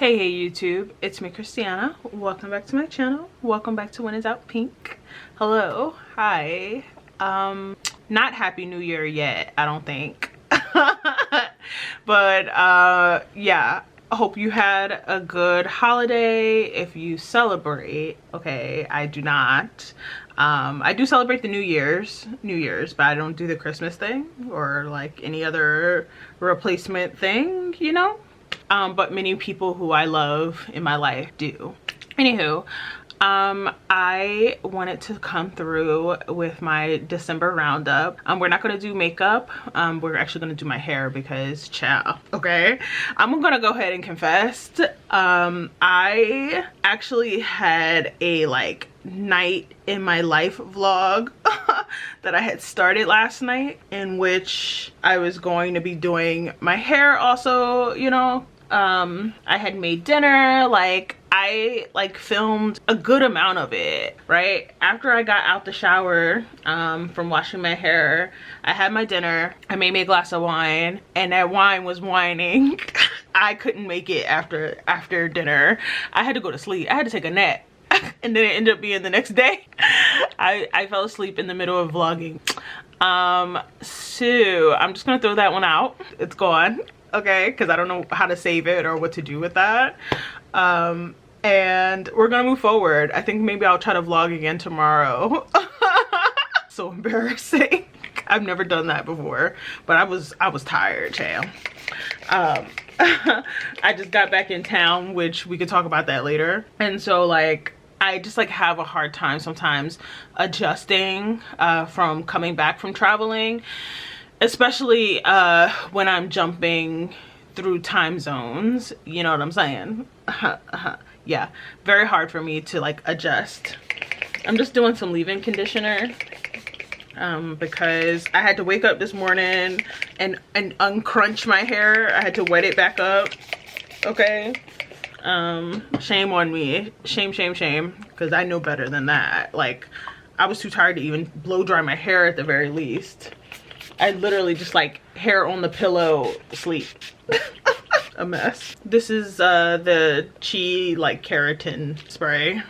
Hey YouTube, it's me Kristianna. Welcome back to my channel. Welcome back to When Is Out Pink. Hello, hi. Not Happy New Year yet, I don't think. But yeah, I hope you had a good holiday if you celebrate. Okay, I do not. I do celebrate the New Year's, but I don't do the Christmas thing or like any other replacement thing, you know? But many people who I love in my life do. Anywho, I wanted to come through with my December roundup. We're not gonna do makeup. We're actually gonna do my hair because ciao. Okay, I'm gonna go ahead and confess. I actually had a night in my life vlog that I had started last night, in which I was going to be doing my hair also, you know. I had made dinner, I filmed a good amount of it, right? After I got out the shower from washing my hair, I had my dinner, I made me a glass of wine, and that wine was whining. I couldn't make it after dinner. I had to go to sleep. I had to take a nap. And then it ended up being the next day. I fell asleep in the middle of vlogging. So I'm just gonna throw that one out. It's gone. Okay, because I don't know how to save it or what to do with that. And we're gonna move forward. I think maybe I'll try to vlog again tomorrow. So embarrassing. I've never done that before, but I was tired, child. I just got back in town, which we could talk about that later. And so I just have a hard time sometimes adjusting from coming back from traveling, especially when I'm jumping through time zones, you know what I'm saying? Yeah, very hard for me to adjust. I'm just doing some leave-in conditioner because I had to wake up this morning and uncrunch my hair. I had to wet it back up. Okay, shame on me. Shame, because I know better than that. I was too tired to even blow dry my hair at the very least. I literally just hair on the pillow sleep. A mess. This is the Chi keratin spray.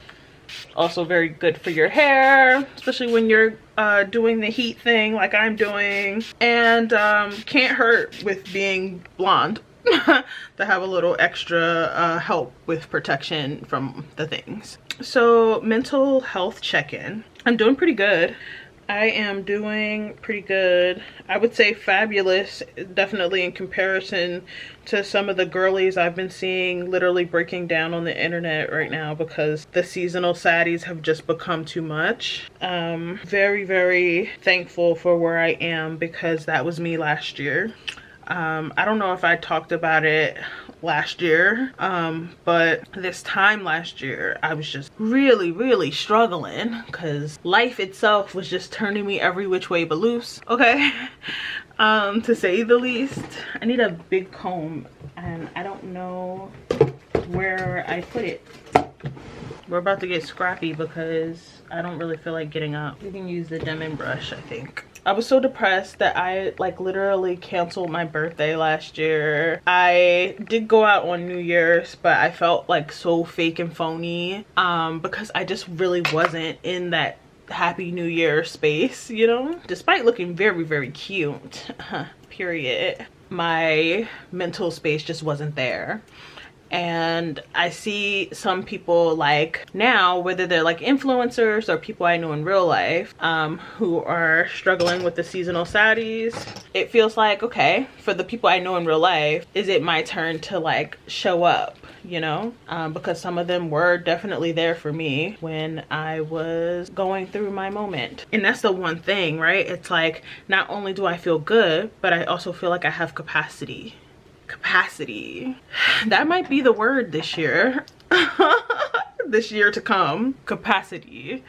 Also very good for your hair, especially when you're doing the heat thing like I'm doing. And can't hurt with being blonde to have a little extra help with protection from the things. So mental health check-in. I'm doing pretty good. I am doing pretty good. I would say fabulous, definitely, in comparison to some of the girlies I've been seeing literally breaking down on the internet right now because the seasonal saddies have just become too much. Very, very thankful for where I am because that was me last year. I don't know if I talked about it last year, but this time last year I was just really struggling because life itself was just turning me every which way but loose. Okay. To say the least. I need a big comb and I don't know where I put it. We're about to get scrappy because I don't really feel like getting up. You can use the Demon brush, I think. I was so depressed that I literally canceled my birthday last year. I did go out on New Year's, but I felt so fake and phony because I just really wasn't in that Happy New Year space, you know? Despite looking very cute, period, my mental space just wasn't there. And I see some people now, whether they're influencers or people I know in real life, who are struggling with the seasonal saddies. It feels like, okay, for the people I know in real life, is it my turn to show up, you know? Because some of them were definitely there for me when I was going through my moment. And that's the one thing, right? It's not only do I feel good, but I also feel like I have capacity. That might be the word this year. This year to come. Capacity.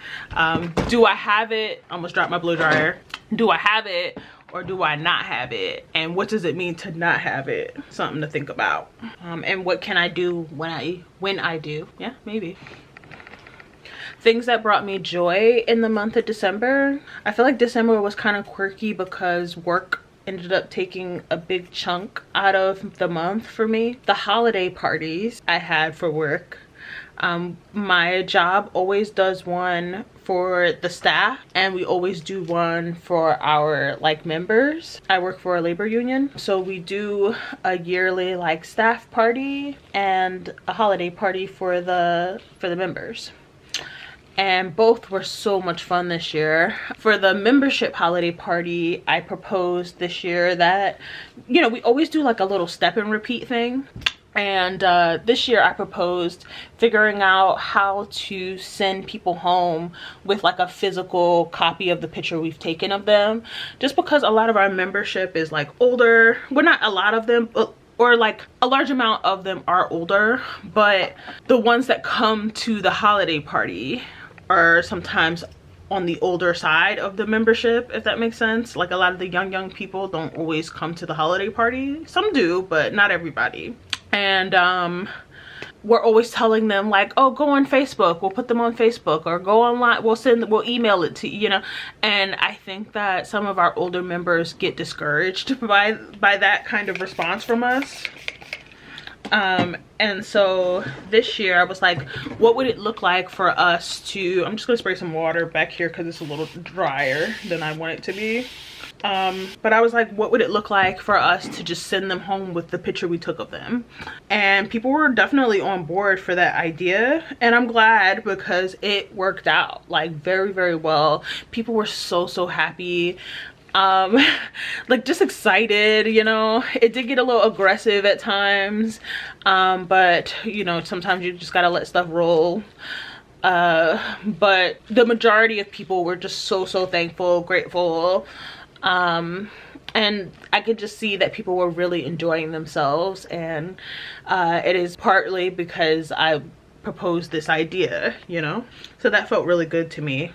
Do I have it? Almost dropped my blow dryer. Do I have it or do I not have it? And what does it mean to not have it? Something to think about. And what can I do when I do? Yeah, maybe. Things that brought me joy in the month of December. I feel like December was kind of quirky because work ended up taking a big chunk out of the month for me. The holiday parties I had for work. My job always does one for the staff, and we always do one for our like members. I work for a labor union, so we do a yearly like staff party and a holiday party for the members. And both were so much fun this year. For the membership holiday party, I proposed this year that, you know, we always do like a little step and repeat thing. And this year I proposed figuring out how to send people home with like a physical copy of the picture we've taken of them. Just because a lot of our membership is like older. Well, not a lot of them, but or like a large amount of them are older. But the ones that come to the holiday party are sometimes on the older side of the membership, if that makes sense. Like a lot of the young people don't always come to the holiday party. Some do, but not everybody. And we're always telling them like, oh, go on Facebook, we'll put them on Facebook, or go online, we'll email it to you, you know. And I think that some of our older members get discouraged by that kind of response from us. And so this year I was like, what would it look like for us to, I'm just gonna spray some water back here because it's a little drier than I want it to be. But I was like, what would it look like for us to just send them home with the picture we took of them? And people were definitely on board for that idea, and I'm glad because it worked out like very, very well. People were so happy. Like just excited, you know. It did get a little aggressive at times, but you know, sometimes you just gotta let stuff roll. But the majority of people were just so thankful, grateful, and I could just see that people were really enjoying themselves. And it is partly because I proposed this idea, you know, so that felt really good to me.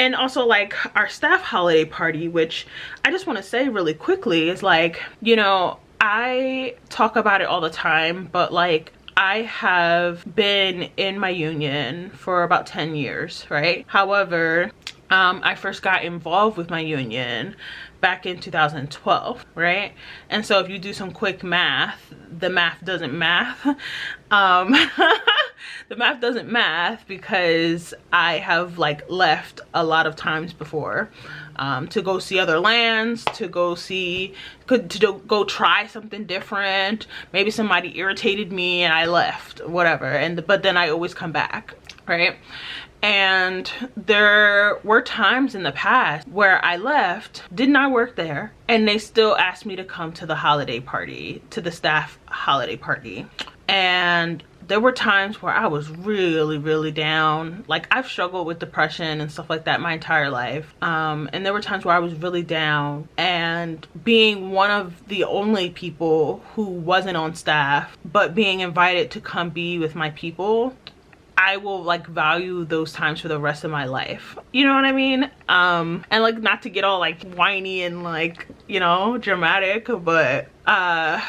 And also like our staff holiday party, which I just want to say really quickly is like, you know, I talk about it all the time, but like I have been in my union for about 10 years, right? However, I first got involved with my union back in 2012, right? And so if you do some quick math, the math doesn't math. The math doesn't math because I have like left a lot of times before, to go see other lands, to go go try something different. Maybe somebody irritated me and I left, whatever. But then I always come back, right? And there were times in the past where I left, did not work there, and they still asked me to come to the holiday party, to the staff holiday party. And there were times where I was really down. Like I've struggled with depression and stuff like that my entire life. And there were times where I was really down, and being one of the only people who wasn't on staff, but being invited to come be with my people, I will like value those times for the rest of my life. You know what I mean? And like not to get all like whiny and like, you know, dramatic, but that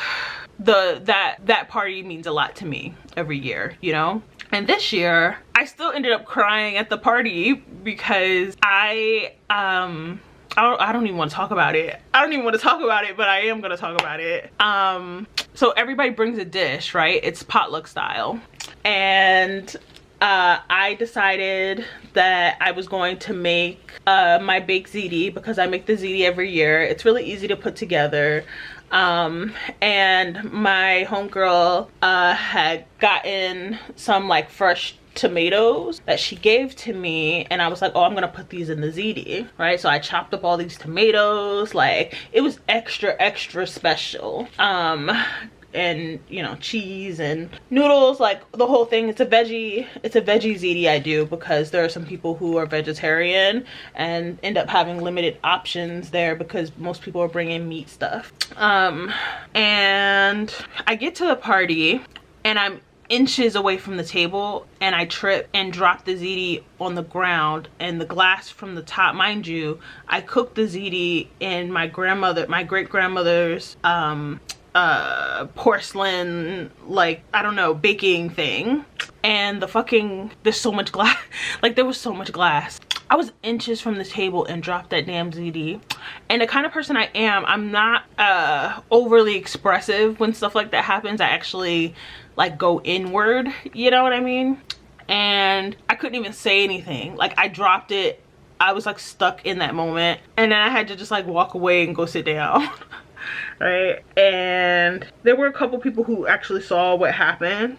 party means a lot to me every year, you know? And this year I still ended up crying at the party because I don't even want to talk about it. I don't even want to talk about it, but I am going to talk about it. So everybody brings a dish, right? It's potluck style. And I decided that I was going to make my baked ziti, because I make the ziti every year. It's really easy to put together. And my homegirl had gotten some like fresh tomatoes that she gave to me, and I was like, oh, I'm gonna put these in the ziti, right? So I chopped up all these tomatoes. Like it was extra special. And you know, cheese and noodles, like the whole thing. It's a veggie ziti I do, because there are some people who are vegetarian and end up having limited options there because most people are bringing meat stuff. And I get to the party and I'm inches away from the table, and I trip and drop the ziti on the ground, and the glass from the top, mind you, I cooked the ziti in my great grandmother's porcelain, like, I don't know, baking thing. And there's so much glass, like there was so much glass. I was inches from the table and dropped that damn ZD. And the kind of person I am, I'm not overly expressive when stuff like that happens. I actually like go inward, you know what I mean? And I couldn't even say anything. Like, I dropped it. I was like stuck in that moment, and then I had to just like walk away and go sit down. Right? And there were a couple people who actually saw what happened.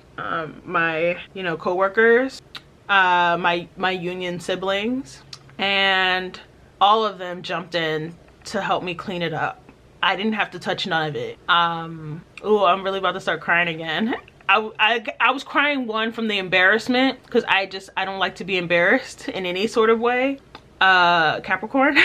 My, you know, co-workers, my union siblings, and all of them jumped in to help me clean it up. I didn't have to touch none of it. Oh, I'm really about to start crying again. I was crying, one, from the embarrassment, because I don't like to be embarrassed in any sort of way. Capricorn.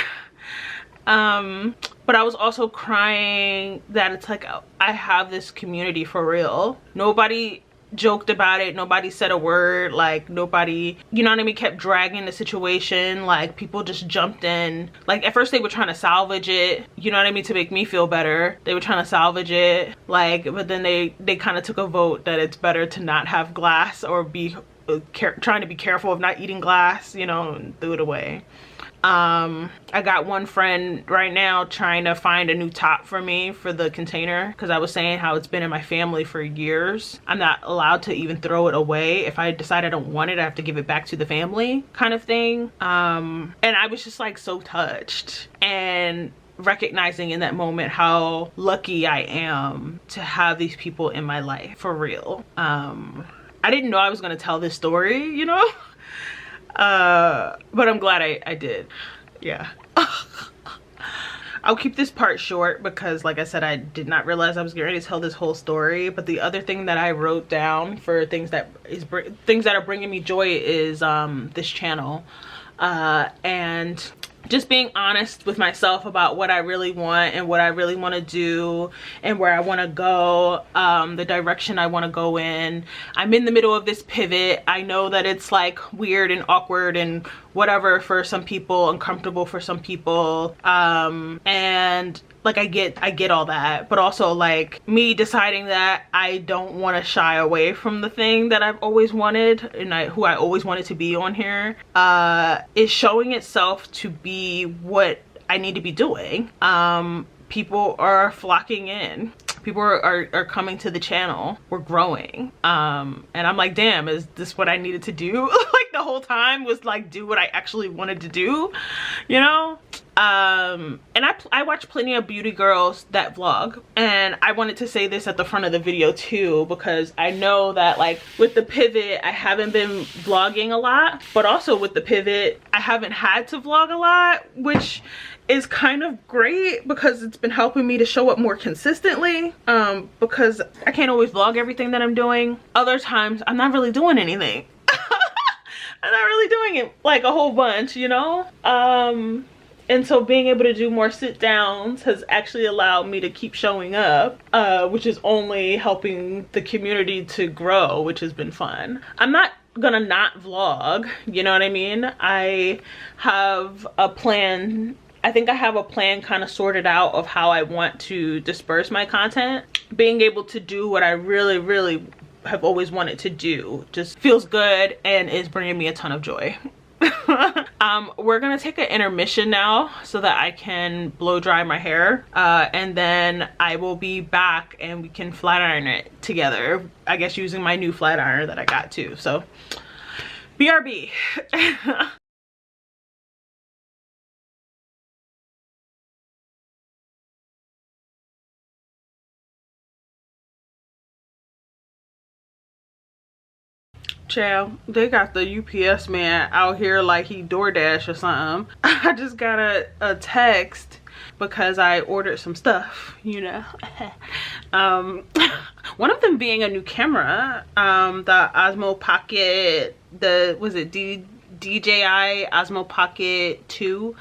But I was also crying that it's like, I have this community for real. Nobody joked about it, nobody said a word, like nobody, you know what I mean, kept dragging the situation. Like, people just jumped in. Like, at first they were trying to salvage it, you know what I mean, to make me feel better. They were trying to salvage it, like, but then they kind of took a vote that it's better to not have glass, or be trying to be careful of not eating glass, you know, and threw it away. I got one friend right now trying to find a new top for me for the container, because I was saying how it's been in my family for years. I'm not allowed to even throw it away. If I decide I don't want it, I have to give it back to the family, kind of thing. And I was just like so touched, and recognizing in that moment how lucky I am to have these people in my life, for real. I didn't know I was gonna tell this story, you know? But I'm glad I did. Yeah. I'll keep this part short because, like I said, I did not realize I was getting ready to tell this whole story. But the other thing that I wrote down for things that are bringing me joy is this channel, and just being honest with myself about what I really want and what I really want to do and where I want to go, the direction I want to go in. I'm in the middle of this pivot. I know that it's like weird and awkward and whatever for some people, uncomfortable for some people, and like I get all that, but also like me deciding that I don't want to shy away from the thing that I've always wanted and who I always wanted to be on here, is showing itself to be what I need to be doing. People are flocking in. People are coming to the channel. We're growing. And I'm like, damn, is this what I needed to do? Like, the whole time was like, do what I actually wanted to do, you know? And I watch plenty of beauty girls that vlog, and I wanted to say this at the front of the video too, because I know that like with the pivot I haven't been vlogging a lot, but also with the pivot I haven't had to vlog a lot, which is kind of great because it's been helping me to show up more consistently, because I can't always vlog everything that I'm doing. Other times I'm not really doing anything. I'm not really doing it like a whole bunch, you know? And so being able to do more sit downs has actually allowed me to keep showing up, which is only helping the community to grow, which has been fun. I'm not gonna not vlog, you know what I mean? I have a plan. I think I have a plan kind of sorted out of how I want to disperse my content. Being able to do what I really, really have always wanted to do just feels good and is bringing me a ton of joy. We're gonna take an intermission now so that I can blow dry my hair, and then I will be back and we can flat iron it together, I guess, using my new flat iron that I got too. So BRB. Child, they got the UPS man out here like he DoorDash or something. I just got a text because I ordered some stuff, you know. One of them being a new camera, the Osmo Pocket, DJI Osmo Pocket 2.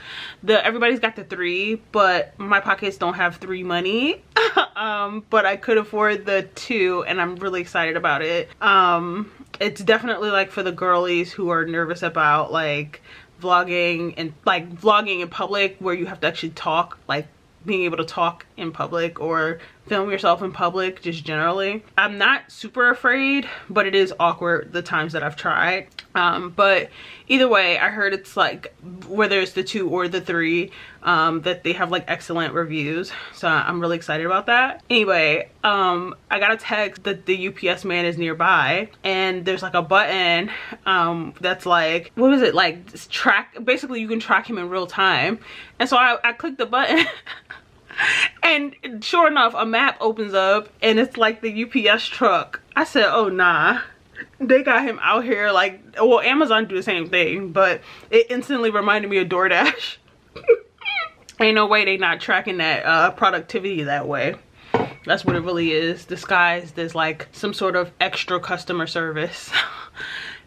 Everybody's got the 3, but my pockets don't have 3 money. But I could afford the 2 and I'm really excited about it. It's definitely like for the girlies who are nervous about like vlogging in public, where you have to actually talk, like being able to talk in public or film yourself in public, just generally. I'm not super afraid, but it is awkward the times that I've tried. But either way, I heard it's like whether it's the 2 or the 3, that they have like excellent reviews, so I'm really excited about that. Anyway, I got a text that the UPS man is nearby, and there's like a button that's like, what was it, like track, basically you can track him in real time. And so I clicked the button and sure enough, a map opens up and it's like the UPS truck. I said, oh nah, they got him out here. Like, well, Amazon do the same thing, but it instantly reminded me of DoorDash. Ain't no way they not tracking that productivity that way. That's what it really is, disguised as like some sort of extra customer service.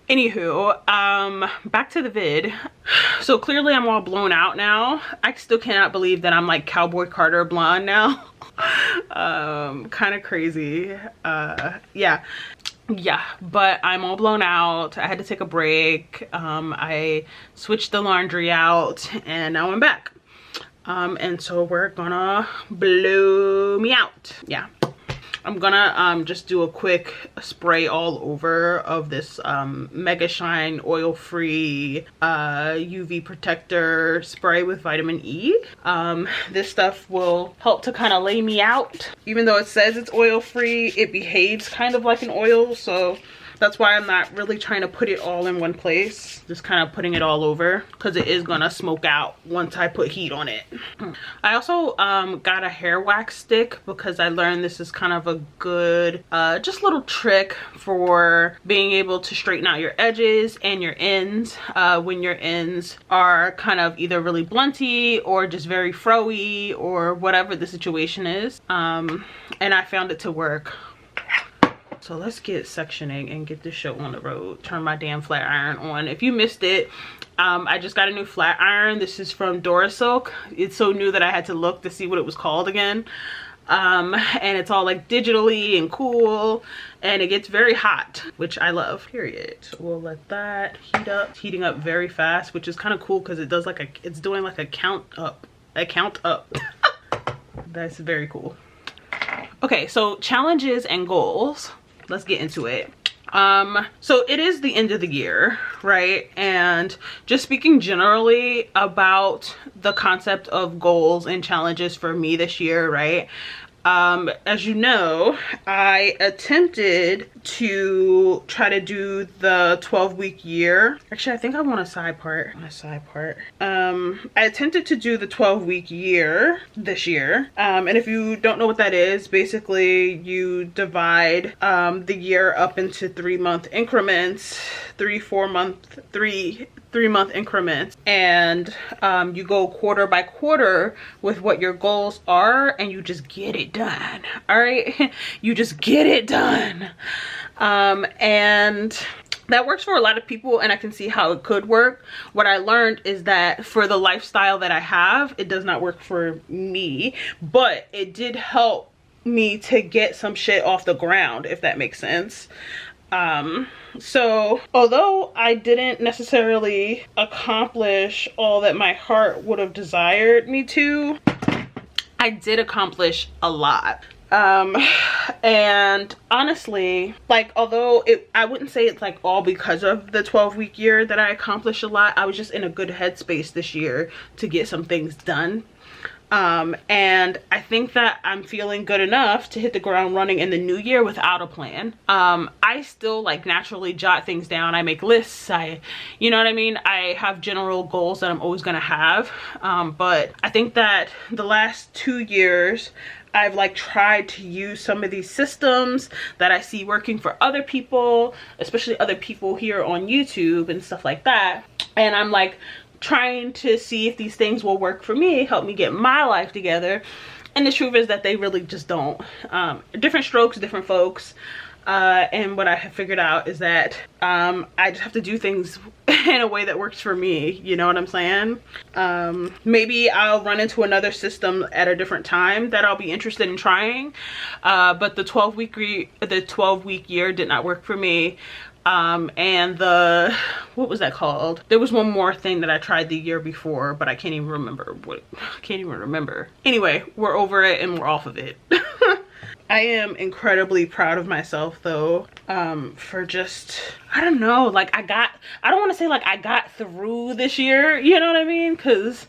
Anywho, back to the vid. So clearly I'm all blown out now. I still cannot believe that I'm like Cowboy Carter blonde now. Kind of crazy. Yeah, but I'm all blown out. I had to take a break. I switched the laundry out and now I'm back. And so we're gonna blow me out. Yeah, I'm gonna just do a quick spray all over of this Mega Shine oil-free UV protector spray with vitamin E. This stuff will help to kind of lay me out. Even though it says it's oil-free, it behaves kind of like an oil, so that's why I'm not really trying to put it all in one place. Just kind of putting it all over because it is gonna smoke out once I put heat on it. I also got a hair wax stick because I learned this is kind of a good just little trick for being able to straighten out your edges and your ends when your ends are kind of either really blunty or just very fro-y or whatever the situation is. And I found it to work. So let's get sectioning and get this show on the road. Turn my damn flat iron on. If you missed it, I just got a new flat iron. This is from Durasilk. It's so new that I had to look to see what it was called again. And it's all like digitally and cool, and it gets very hot, which I love, period. So we'll let that heat up. It's heating up very fast, which is kind of cool because it does like it's doing like a count up. That's very cool. Okay, so challenges and goals. Let's get into it. So it is the end of the year, right? And just speaking generally about the concept of goals and challenges for me this year, right? As you know, I attempted to try to do the 12-week year. Actually, I think I want a side part. I attempted to do the 12-week year this year. And if you don't know what that is, basically you divide the year up into 3-month increments, 3-month increments, and you go quarter by quarter with what your goals are, and you just get it done. All right, you just get it done. And that works for a lot of people, and I can see how it could work. What I learned is that for the lifestyle that I have, it does not work for me, but it did help me to get some shit off the ground, if that makes sense. So although I didn't necessarily accomplish all that my heart would have desired me to, I did accomplish a lot. And honestly, like, although I wouldn't say it's like all because of the 12-week year that I accomplished a lot, I was just in a good headspace this year to get some things done. And I think that I'm feeling good enough to hit the ground running in the new year without a plan. I still like naturally jot things down. I make lists. You know what I mean? I have general goals that I'm always gonna have. But I think that the last 2 years, I've like tried to use some of these systems that I see working for other people, especially other people here on YouTube and stuff like that. And I'm like trying to see if these things will work for me, help me get my life together. And the truth is that they really just don't. Different strokes, different folks. And what I have figured out is that I just have to do things in a way that works for me. You know what I'm saying? Maybe I'll run into another system at a different time that I'll be interested in trying. But the 12-week year did not work for me. And what was that called? There was one more thing that I tried the year before, but I can't even remember. Anyway, we're over it and we're off of it. I am incredibly proud of myself though, for just, I don't know, like I don't want to say like I got through this year, you know what I mean? Because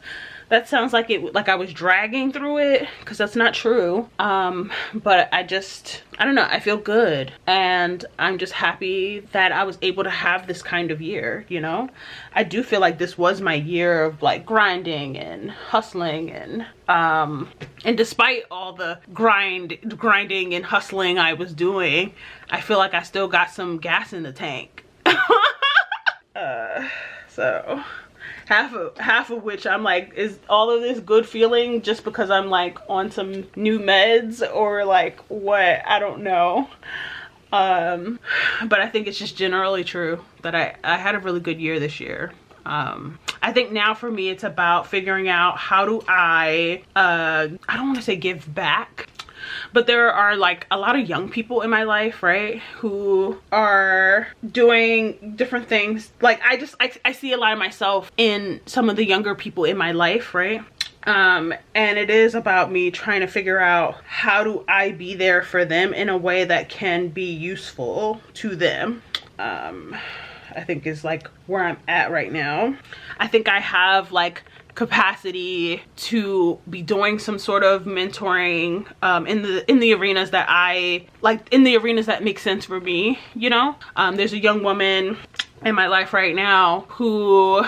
that sounds like I was dragging through it, because that's not true. But I don't know, I feel good, and I'm just happy that I was able to have this kind of year, you know? I do feel like this was my year of like grinding and hustling, and despite all the grinding and hustling I was doing, I feel like I still got some gas in the tank. So half of which I'm like, is all of this good feeling just because I'm like on some new meds, or like what? I don't know. But I think it's just generally true that I had a really good year this year. I think now for me it's about figuring out how do I don't want to say give back, but there are like a lot of young people in my life, right, who are doing different things. Like I see a lot of myself in some of the younger people in my life, right? And it is about me trying to figure out how do I be there for them in a way that can be useful to them. I think is like where I'm at right now. I think I have like capacity to be doing some sort of mentoring in the arenas that I like, in the arenas that make sense for me, you know? There's a young woman in my life right now who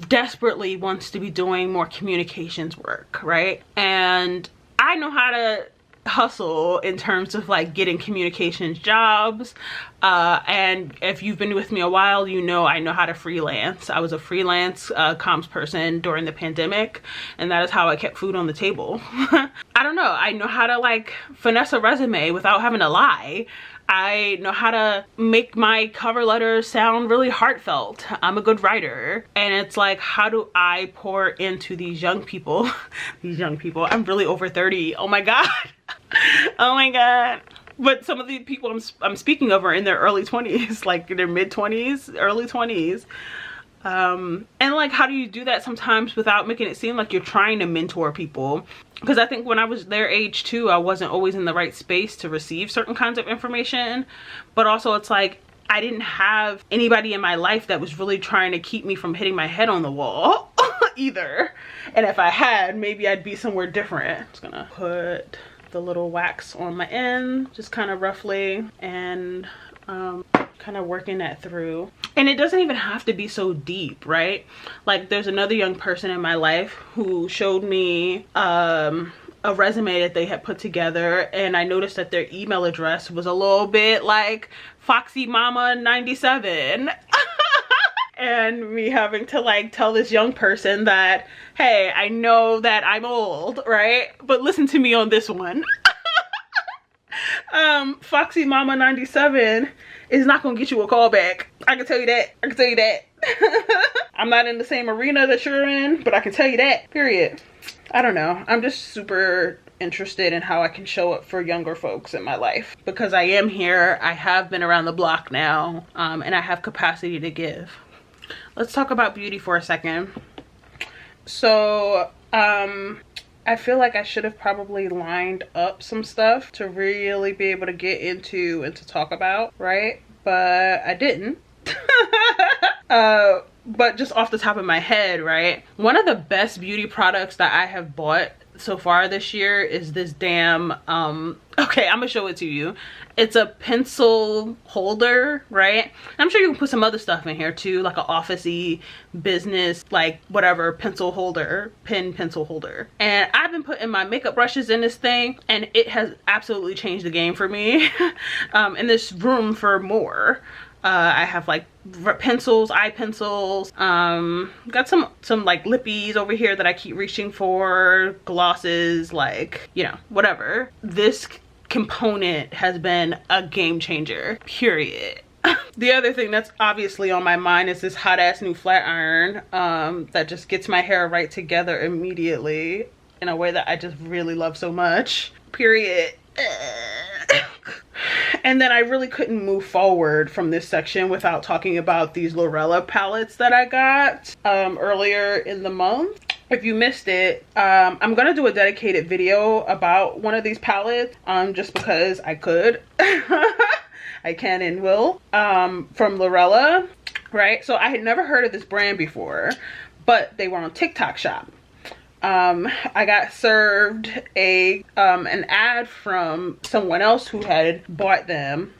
desperately wants to be doing more communications work, right? And I know how to hustle in terms of like getting communications jobs, and if you've been with me a while, you know I know how to freelance. I was a freelance comms person during the pandemic, and that is how I kept food on the table. I don't know, I know how to like finesse a resume without having to lie. I know how to make my cover letters sound really heartfelt. I'm a good writer. And it's like, how do I pour into these young people? These young people, I'm really over 30. Oh my God. Oh my God. But some of the people I'm speaking of are in their early 20s, like in their mid 20s, early 20s. And like, how do you do that sometimes without making it seem like you're trying to mentor people? Because I think when I was their age too, I wasn't always in the right space to receive certain kinds of information. But also it's like, I didn't have anybody in my life that was really trying to keep me from hitting my head on the wall either. And if I had, maybe I'd be somewhere different. Just gonna put the little wax on my end, just kind of roughly, and kind of working that through. And it doesn't even have to be so deep, right? Like there's another young person in my life who showed me a resume that they had put together, and I noticed that their email address was a little bit like Foxy Mama 97. And me having to like tell this young person that, hey, I know that I'm old, right? But listen to me on this one. Foxy Mama 97 is not gonna get you a call back. I can tell you that. I can tell you that. I'm not in the same arena that you're in, but I can tell you that, period. I don't know. I'm just super interested in how I can show up for younger folks in my life, because I am here. I have been around the block now, and I have capacity to give. Let's talk about beauty for a second. So, I feel like I should have probably lined up some stuff to really be able to get into and to talk about, right? But I didn't. But just off the top of my head, right? One of the best beauty products that I have bought so far this year is this damn, okay, I'm gonna show it to you. It's a pencil holder, right? I'm sure you can put some other stuff in here too, like an office-y business, like whatever, pencil holder, pen pencil holder. And I've been putting my makeup brushes in this thing, and it has absolutely changed the game for me. And there's room for more. I have like pencils, eye pencils, got some like lippies over here that I keep reaching for, glosses, like, you know, whatever. This component has been a game changer, period. The other thing that's obviously on my mind is this hot ass new flat iron that just gets my hair right together immediately in a way that I just really love so much, period. And then I really couldn't move forward from this section without talking about these Lorella palettes that I got earlier in the month. if you missed it, I'm gonna do a dedicated video about one of these palettes, just because I could. I can and will. From Lorella, right? So I had never heard of this brand before, but they were on TikTok Shop. I got served an ad from someone else who had bought them,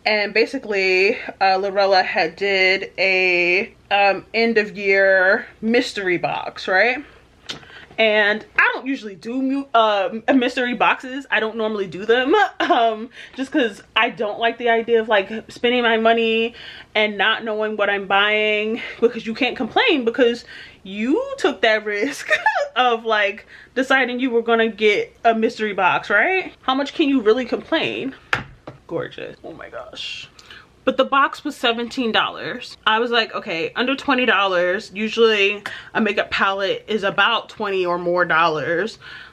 and basically Lorella had did a end of year mystery box, right? And I don't usually do mystery boxes. I don't normally do them, just because I don't like the idea of like spending my money and not knowing what I'm buying, because you can't complain because you took that risk of like deciding you were gonna get a mystery box, right? How much can you really complain? Gorgeous. Oh my gosh. But the box was $17. I was like, okay, under $20. Usually a makeup palette is about $20 or more.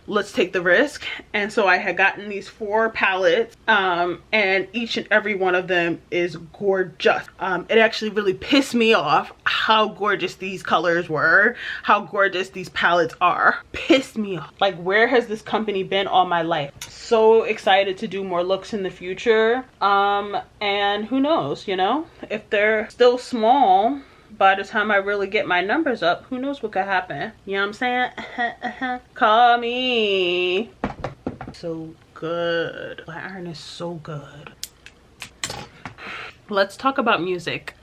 Let's take the risk. And so I had gotten these 4 palettes, and each and every one of them is gorgeous. It actually really pissed me off how gorgeous these colors were, how gorgeous these palettes are. Pissed me off. Like, where has this company been all my life? So excited to do more looks in the future. And who knows, you know, if they're still small by the time I really get my numbers up, who knows what could happen. You know what I'm saying? Call me. So good. Flat iron is so good. Let's talk about music.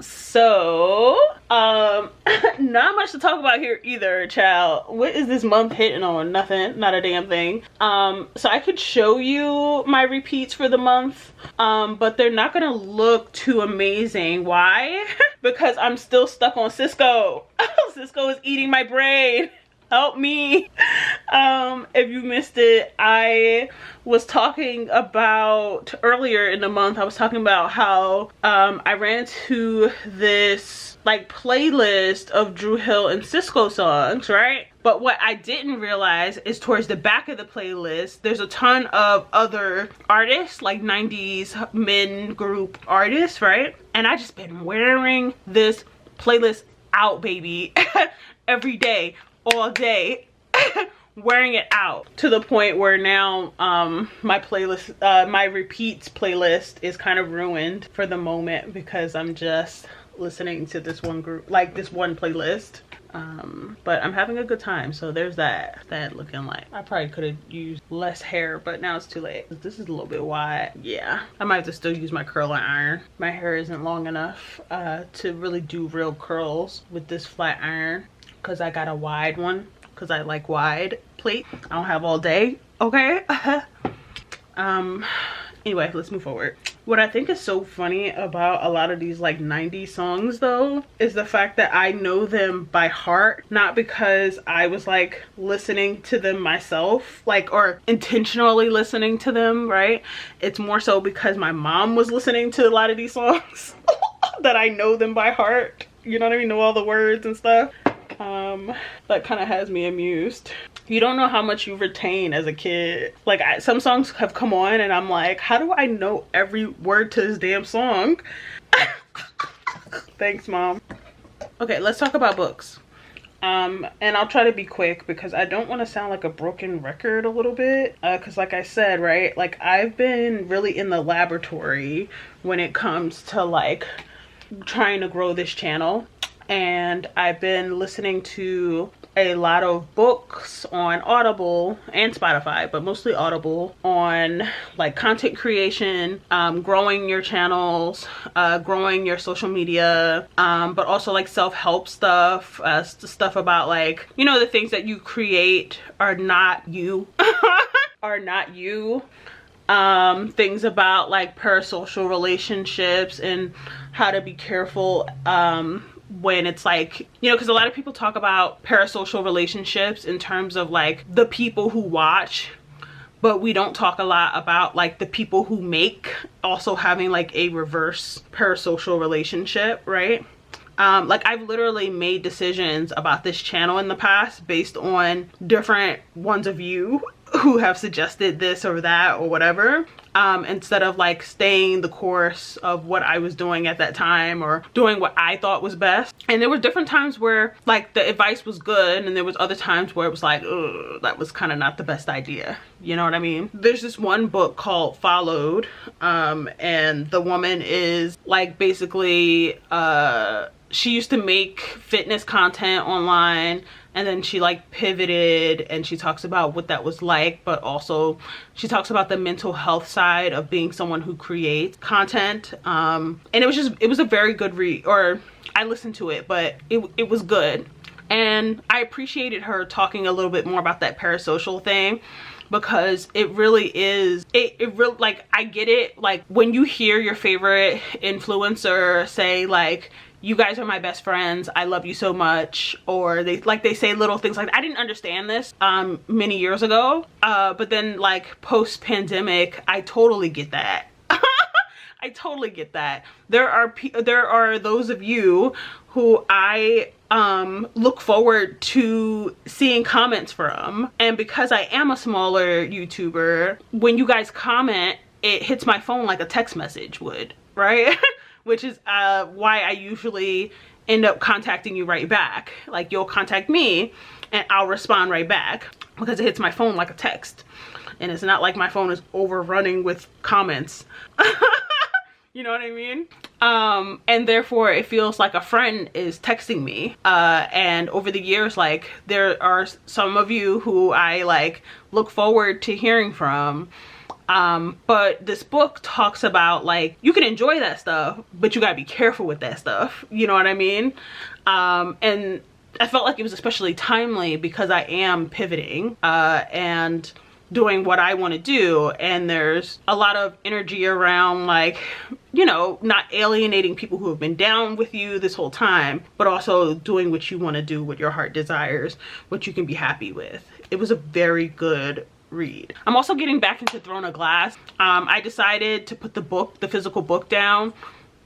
So not much to talk about here either, child. What is this month hitting on? Nothing. Not a damn thing. So I could show you my repeats for the month, but they're not gonna look too amazing. Why? Because I'm still stuck on Cisco. Cisco is eating my brain. Help me. If you missed it, I was talking about earlier in the month, I was talking about how I ran into this like playlist of Dru Hill and Cisco songs, right? But what I didn't realize is towards the back of the playlist, there's a ton of other artists, like 90s men group artists, right? And I just been wearing this playlist out, baby, every day, all day. Wearing it out to the point where now my playlist, my repeats playlist is kind of ruined for the moment, because I'm just listening to this one group, like this one playlist. But I'm having a good time, so there's that. Looking like I probably could have used less hair, but now it's too late. This is a little bit wide. Yeah, I might have to still use my curling iron. My hair isn't long enough to really do real curls with this flat iron, because I got a wide one, because I like wide plate. I don't have all day, okay? Anyway, let's move forward. What I think is so funny about a lot of these like 90s songs though is the fact that I know them by heart, not because I was like listening to them myself, like, or intentionally listening to them, right? It's more so because my mom was listening to a lot of these songs that I know them by heart. You know what I mean? Know all the words and stuff. That kind of has me amused. You don't know how much you retain as a kid. Like, some songs have come on and I'm like, how do I know every word to this damn song? Thanks, Mom. Okay, let's talk about books. And I'll try to be quick because I don't want to sound like a broken record a little bit. Because like I said, right, like I've been really in the laboratory when it comes to like trying to grow this channel. And I've been listening to a lot of books on Audible and Spotify, but mostly Audible, on like content creation, growing your channels, growing your social media, but also like self-help stuff, stuff about like, you know, the things that you create are not you, are not you. Things about like parasocial relationships and how to be careful when it's like, you know, because a lot of people talk about parasocial relationships in terms of like the people who watch, but we don't talk a lot about like the people who make also having like a reverse parasocial relationship, right? Like I've literally made decisions about this channel in the past based on different ones of you who have suggested this or that or whatever, instead of like staying the course of what I was doing at that time or doing what I thought was best. And there were different times where like the advice was good, and there was other times where it was like, ugh, that was kind of not the best idea. You know what I mean? There's this one book called Followed, and the woman is like basically she used to make fitness content online, and then she like pivoted, and she talks about what that was like, but also she talks about the mental health side of being someone who creates content. And it was a very good read, or I listened to it, but it was good. And I appreciated her talking a little bit more about that parasocial thing, because it really is, it really, like, I get it. Like when you hear your favorite influencer say like, you guys are my best friends, I love you so much, or they say little things like that. I didn't understand this many years ago, but then like post-pandemic, I totally get that. I totally get that. There are those of you who I look forward to seeing comments from, and because I am a smaller YouTuber, when you guys comment, it hits my phone like a text message would, right? Which is why I usually end up contacting you right back. Like you'll contact me and I'll respond right back, because it hits my phone like a text. And it's not like my phone is overrunning with comments. You know what I mean? And therefore it feels like a friend is texting me. And over the years, like there are some of you who I like look forward to hearing from. But this book talks about like, you can enjoy that stuff, but you gotta be careful with that stuff. You know what I mean? And I felt like it was especially timely because I am pivoting, and doing what I want to do, and there's a lot of energy around like, you know, not alienating people who have been down with you this whole time, but also doing what you want to do, what your heart desires, what you can be happy with. It was a very good read. I'm also getting back into Throne of Glass. I decided to put the physical book down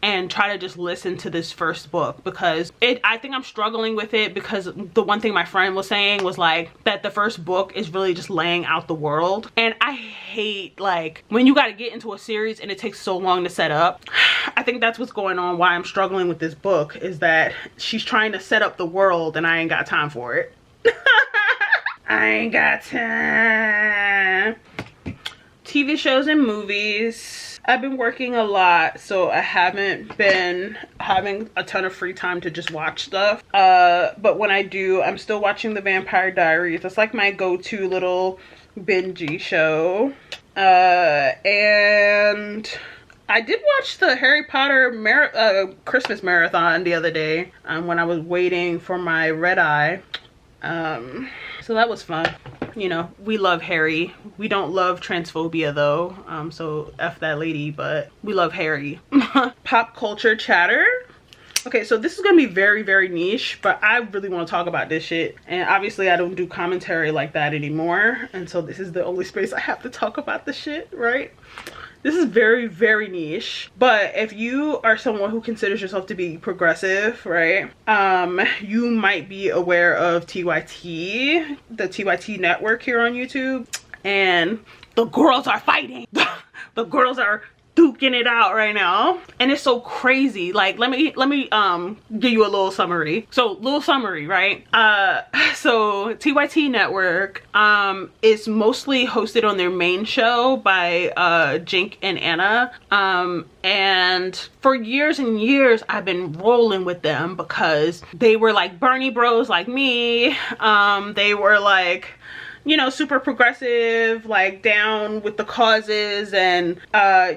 and try to just listen to this first book, because I think I'm struggling with it, because the one thing my friend was saying was like that the first book is really just laying out the world, and I hate like when you got to get into a series and it takes so long to set up. I think that's what's going on, why I'm struggling with this book, is that she's trying to set up the world and I ain't got time for it. I ain't got time. TV shows and movies. I've been working a lot, so I haven't been having a ton of free time to just watch stuff. But when I do, I'm still watching The Vampire Diaries. That's like my go-to little bingey show. And I did watch the Harry Potter Christmas marathon the other day when I was waiting for my red eye. So that was fun. You know, we love Harry. We don't love transphobia though, so F that lady, but we love Harry. Pop culture chatter. Okay, so this is gonna be very, very niche, but I really want to talk about this shit. And obviously I don't do commentary like that anymore, and so this is the only space I have to talk about the shit, right? This is very, very niche, but if you are someone who considers yourself to be progressive, right, you might be aware of TYT, the TYT network here on YouTube, and the girls are fighting. The girls are duking it out right now, and it's so crazy. Like, let me give you a little summary. So little summary, right? So TYT network is mostly hosted on their main show by Jink and Anna, and for years and years I've been rolling with them because they were like Bernie bros like me. They were like, you know, super progressive, like down with the causes, and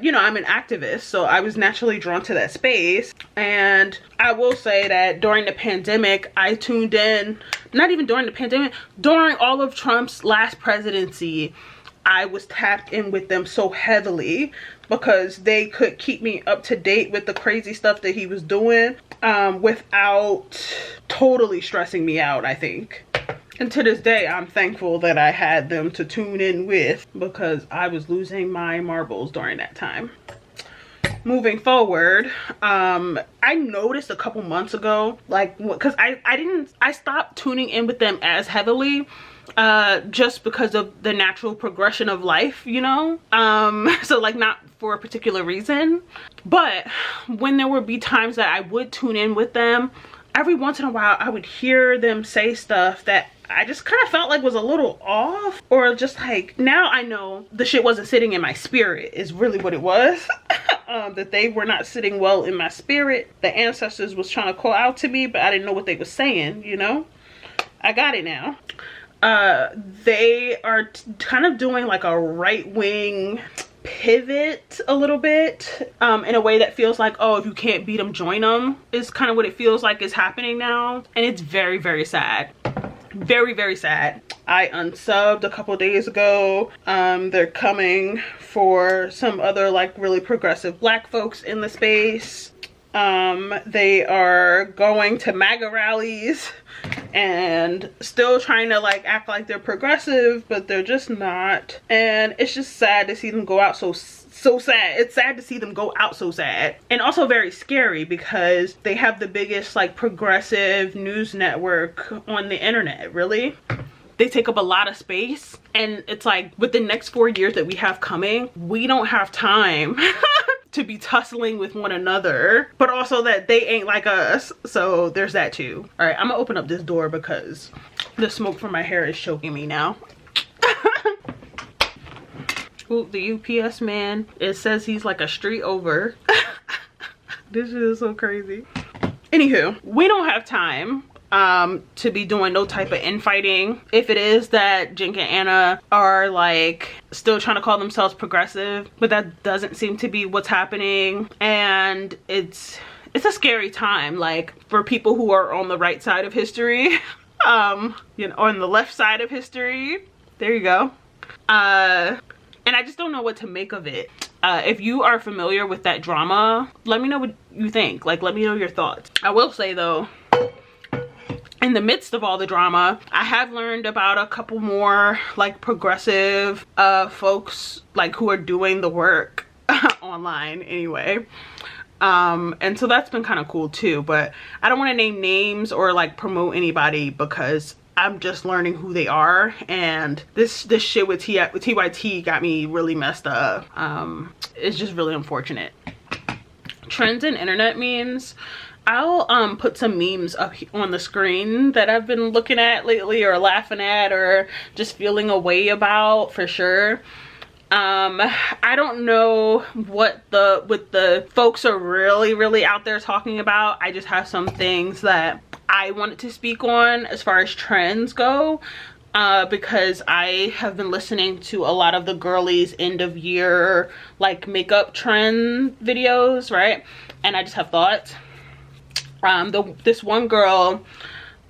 you know, I'm an activist, so I was naturally drawn to that space. And I will say that during the pandemic, I tuned in, not even during the pandemic, during all of Trump's last presidency, I was tapped in with them so heavily because they could keep me up to date with the crazy stuff that he was doing without totally stressing me out, I think. And to this day, I'm thankful that I had them to tune in with, because I was losing my marbles during that time. Moving forward, I noticed a couple months ago, like, because I stopped tuning in with them as heavily just because of the natural progression of life, you know. So like not for a particular reason, but when there would be times that I would tune in with them, every once in a while I would hear them say stuff that I just kind of felt like was a little off, or just like, now I know the shit wasn't sitting in my spirit is really what it was. That they were not sitting well in my spirit. The ancestors was trying to call out to me, but I didn't know what they were saying, you know. I got it now. They are kind of doing like a right-wing pivot a little bit, in a way that feels like, oh, if you can't beat them, join them, is kind of what it feels like is happening now. And it's very, very sad. Very, very sad. I unsubbed a couple days ago. They're coming for some other like really progressive black folks in the space. They are going to MAGA rallies and still trying to like act like they're progressive, but they're just not. And it's just sad to see them go out so sad. It's sad to see them go out so sad, and also very scary because they have the biggest like progressive news network on the internet. Really, they take up a lot of space, and it's like with the next 4 years that we have coming, we don't have time to be tussling with one another, but also that they ain't like us. So there's that too. All right, I'm gonna open up this door because the smoke from my hair is choking me now. Ooh, the UPS man, it says he's like a street over. This shit is so crazy. Anywho, we don't have time to be doing no type of infighting. If it is that Jink and Anna are like still trying to call themselves progressive, but that doesn't seem to be what's happening, and it's a scary time, like for people who are on the right side of history, you know, on the left side of history. There you go. And I just don't know what to make of it. If you are familiar with that drama, let me know what you think. Like, let me know your thoughts. I will say though, in the midst of all the drama, I have learned about a couple more like progressive folks like who are doing the work online anyway. And so that's been kind of cool too, but I don't want to name names or like promote anybody because I'm just learning who they are, and this shit with TYT got me really messed up. It's just really unfortunate. Trends and internet memes. I'll put some memes up on the screen that I've been looking at lately, or laughing at, or just feeling a way about, for sure. I don't know what the folks are really out there talking about. I just have some things that I wanted to speak on as far as trends go, because I have been listening to a lot of the girlies end of year like makeup trend videos, right? And I just have thoughts. This one girl,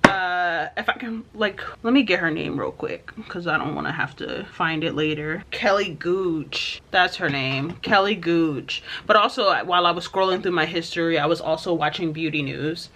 if I can, like, let me get her name real quick because I don't want to have to find it later. Kelly Gooch, that's her name, Kelly Gooch. But also, while I was scrolling through my history, I was also watching beauty news,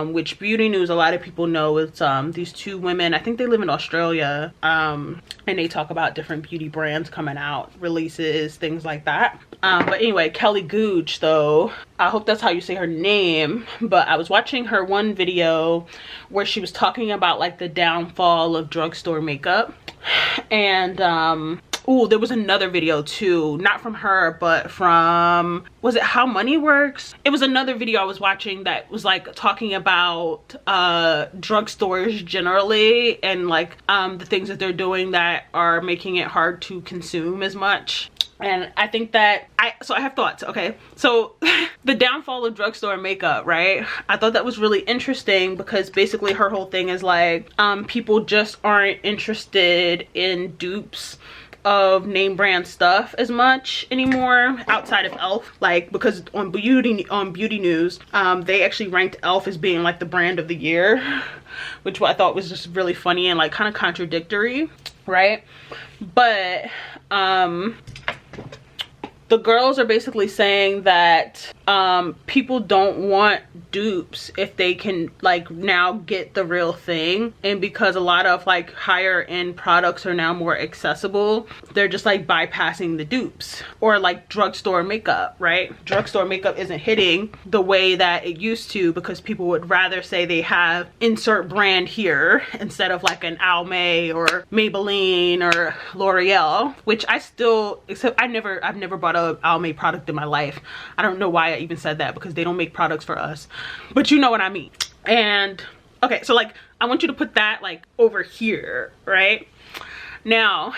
which beauty news, a lot of people know, it's these two women, I think they live in Australia, and they talk about different beauty brands coming out, releases, things like that. But anyway, Kelly Gooch though, I hope that's how you say her name, but I was watching her one video where she was talking about like the downfall of drugstore makeup. And oh, there was another video too, not from her, but from, was it How Money Works? It was another video I was watching that was like talking about drugstores generally, and like the things that they're doing that are making it hard to consume as much. And I think that so I have thoughts. Okay, so the downfall of drugstore makeup, right? I thought that was really interesting because basically her whole thing is like people just aren't interested in dupes of name brand stuff as much anymore outside of e.l.f. Like, because on beauty news, they actually ranked e.l.f. as being like the brand of the year, which I thought was just really funny and like kind of contradictory, right? But the girls are basically saying that people don't want dupes if they can like now get the real thing, and because a lot of like higher end products are now more accessible, they're just like bypassing the dupes. Or like drugstore makeup, right? Drugstore makeup isn't hitting the way that it used to because people would rather say they have insert brand here instead of like an Almay or Maybelline or L'Oreal, which I still, except I've never bought a Almay product in my life. I don't know why I even said that, because they don't make products for us, but you know what I mean. And okay, so like I want you to put that like over here, right? Now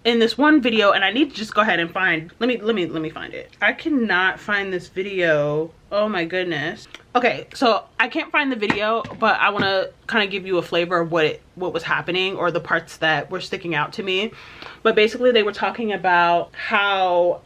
in this one video, and I need to just go ahead and find, let me find it. I cannot find this video. Oh my goodness. Okay, so I can't find the video, but I want to kind of give you a flavor of what was happening, or the parts that were sticking out to me. But basically they were talking about how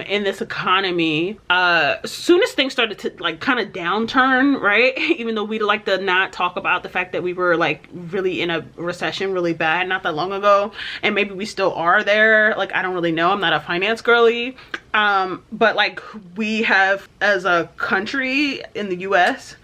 in this economy, as soon as things started to like kind of downturn, right? Even though we like to not talk about the fact that we were like really in a recession really bad not that long ago, and maybe we still are there. Like, I don't really know, I'm not a finance girly. But like we have, as a country in the US,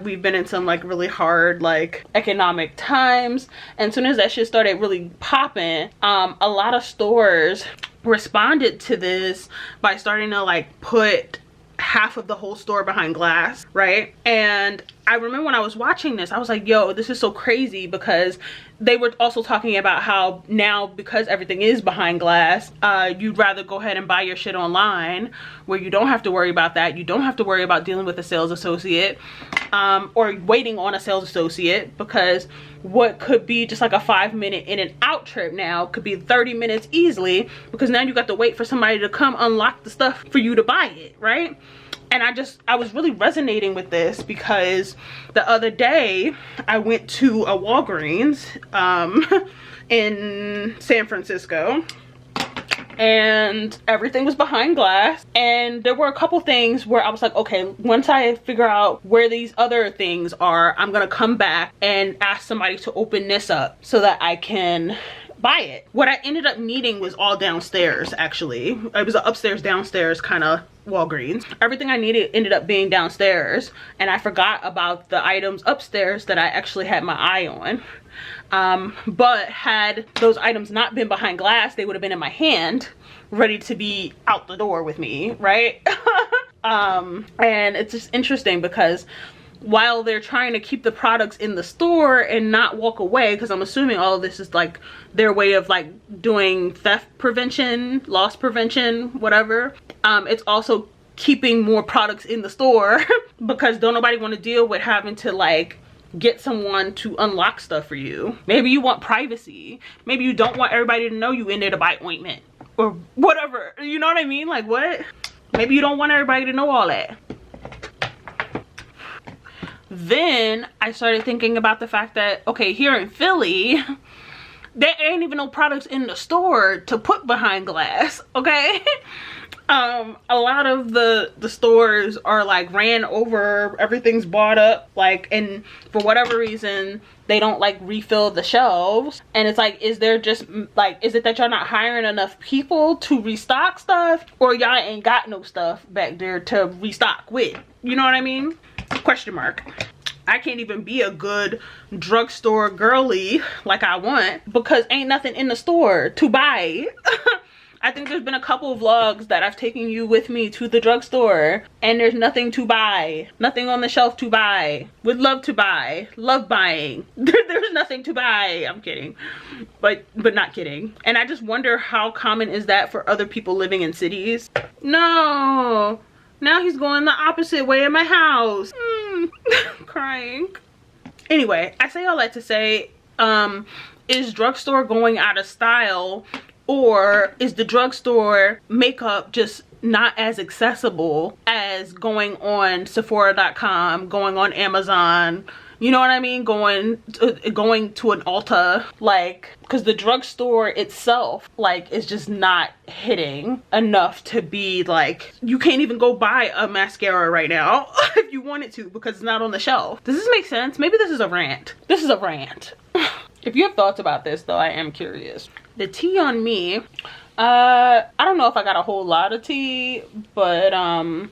we've been in some like really hard like economic times, and as soon as that shit started really popping, a lot of stores responded to this by starting to like put half of the whole store behind glass, right? And I remember when I was watching this, I was like, yo, this is so crazy, because they were also talking about how now, because everything is behind glass, you'd rather go ahead and buy your shit online, where you don't have to worry about that. You don't have to worry about dealing with a sales associate, or waiting on a sales associate, because what could be just like a 5-minute in and out trip now could be 30 minutes easily, because now you got to wait for somebody to come unlock the stuff for you to buy it, right? And I was really resonating with this, because the other day I went to a Walgreens in San Francisco, and everything was behind glass, and there were a couple things where I was like, okay, once I figure out where these other things are, I'm gonna come back and ask somebody to open this up so that I can buy it. What I ended up needing was all downstairs. Actually, it was an upstairs downstairs kind of Walgreens. Everything I needed ended up being downstairs, and I forgot about the items upstairs that I actually had my eye on. But had those items not been behind glass, they would have been in my hand, ready to be out the door with me, right? And it's just interesting, because while they're trying to keep the products in the store and not walk away, because I'm assuming all of this is like their way of like doing theft prevention, loss prevention, whatever, it's also keeping more products in the store because don't nobody want to deal with having to like get someone to unlock stuff for you. Maybe you want privacy. Maybe you don't want everybody to know you in there to buy ointment or whatever, you know what I mean? Like, what? Maybe you don't want everybody to know all that. Then I started thinking about the fact that, okay, here in Philly, there ain't even no products in the store to put behind glass, okay? A lot of the stores are like ran over, everything's bought up, like, and for whatever reason, they don't like refill the shelves. And it's like, is there just like, is it that y'all not hiring enough people to restock stuff, or y'all ain't got no stuff back there to restock with? You know what I mean? Question mark. I can't even be a good drugstore girly like I want because ain't nothing in the store to buy. I think there's been a couple of vlogs that I've taken you with me to the drugstore and there's nothing to buy. Nothing on the shelf to buy. Would love to buy. Love buying. There's nothing to buy. I'm kidding. But not kidding. And I just wonder how common is that for other people living in cities? No. Now he's going the opposite way in my house. Crying. Anyway, I say all that to say, is drugstore going out of style, or is the drugstore makeup just not as accessible as going on Sephora.com, going on Amazon? You know what I mean? Going to an Ulta, like, because the drugstore itself, like, is just not hitting enough to be like, you can't even go buy a mascara right now if you wanted to because it's not on the shelf. Does this make sense? Maybe this is a rant. This is a rant. If you have thoughts about this, though, I am curious. The tea on me I don't know if I got a whole lot of tea, but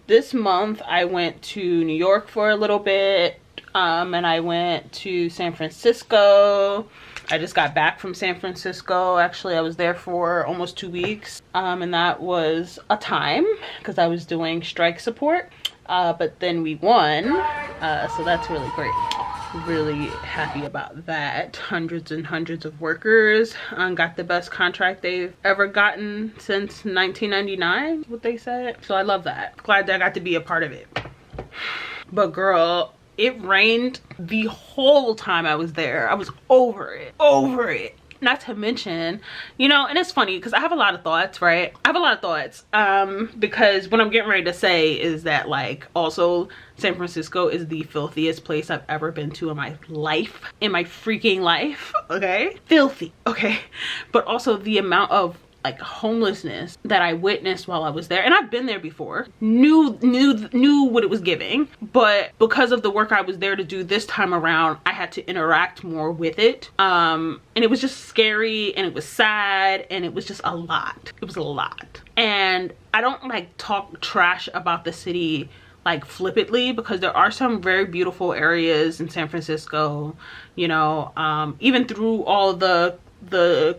this month I went to New York for a little bit, and I went to San Francisco. I just got back from San Francisco. Actually, I was there for almost 2 weeks, and that was a time because I was doing strike support, but then we won, so that's really great. Really happy about that. Hundreds and hundreds of workers got the best contract they've ever gotten since 1999, what they said. So I love that. Glad that I got to be a part of it. But girl, it rained the whole time I was there. I was over it. Not to mention, you know, and it's funny because I have a lot of thoughts, right? I have a lot of thoughts because what I'm getting ready to say is that, like, also San Francisco is the filthiest place I've ever been to in my life, in my freaking life, okay? Filthy, okay? But also the amount of like homelessness that I witnessed while I was there, and I've been there before, knew what it was giving, but because of the work I was there to do this time around, I had to interact more with it, and it was just scary, and it was sad, and it was just a lot. It was a lot. And I don't like talk trash about the city like flippantly, because there are some very beautiful areas in San Francisco, you know, even through all the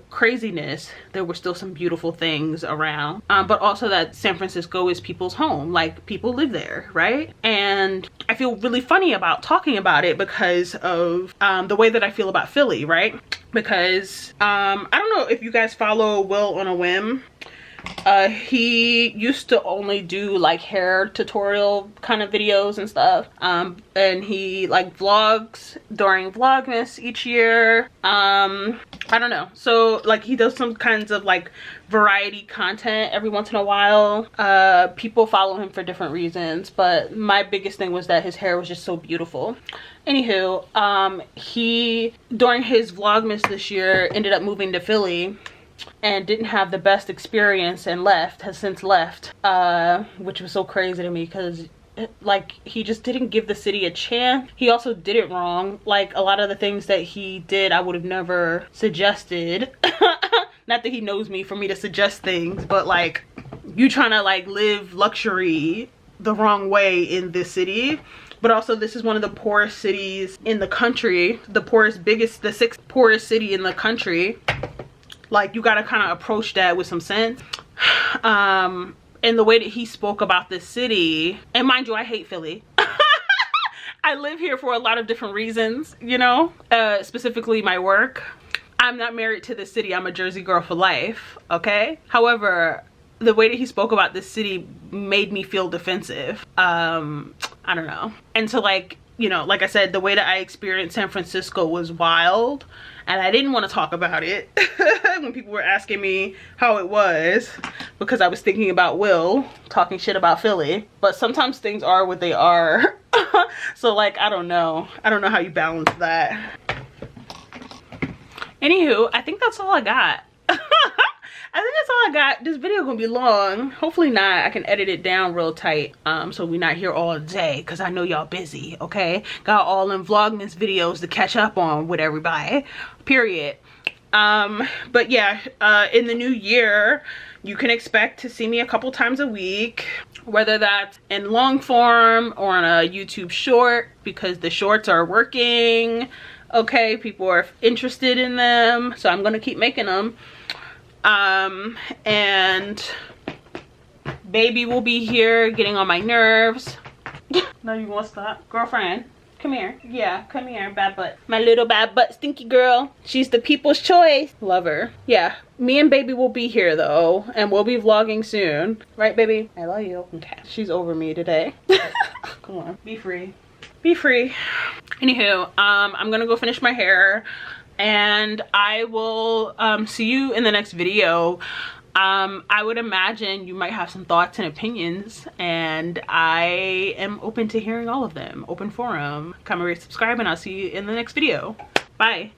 craziness, there were still some beautiful things around, but also that San Francisco is people's home. Like, people live there, right? And I feel really funny about talking about it because of the way that I feel about Philly, right? Because I don't know if you guys follow Will on a Whim. He used to only do like hair tutorial kind of videos and stuff, and he like vlogs during Vlogmas each year. I don't know, so like he does some kinds of like variety content every once in a while. People follow him for different reasons, but my biggest thing was that his hair was just so beautiful. Anywho, he during his Vlogmas this year ended up moving to Philly and didn't have the best experience and has since left, which was so crazy to me because like he just didn't give the city a chance. He also did it wrong. Like, a lot of the things that he did I would have never suggested. Not that he knows me for me to suggest things, but like, you trying to like live luxury the wrong way in this city. But also, this is one of the poorest cities in the country, the sixth poorest city in the country. Like, you gotta kind of approach that with some sense. And the way that he spoke about this city, and mind you, I hate Philly. I live here for a lot of different reasons, you know, specifically my work. I'm not married to the city. I'm a Jersey girl for life, okay? However, the way that he spoke about this city made me feel defensive. I don't know. And so, like, you know, like I said, the way that I experienced San Francisco was wild, and I didn't want to talk about it when people were asking me how it was, because I was thinking about Will talking shit about Philly. But sometimes things are what they are. So like, I don't know how you balance that. Anywho, I think that's all I got. I think that's all I got. This video gonna be long. Hopefully not. I can edit it down real tight, so we're not here all day, because I know y'all busy, okay? Got all them Vlogmas videos to catch up on with everybody, period. But yeah, in the new year, you can expect to see me a couple times a week, whether that's in long form or on a YouTube short, because the shorts are working, okay? People are interested in them, so I'm gonna keep making them. And baby will be here getting on my nerves. No, you won't stop. Girlfriend, come here. Yeah, come here, bad butt. My little bad butt stinky girl. She's the people's choice. Love her. Yeah, me and baby will be here though, and we'll be vlogging soon. Right, baby? I love you. Okay, she's over me today. Come on, be free. Be free. Anywho, I'm gonna go finish my hair, and I will see you in the next video. I would imagine you might have some thoughts and opinions, and I am open to hearing all of them. Open forum. Comment, rate, subscribe, and I'll see you in the next video. Bye.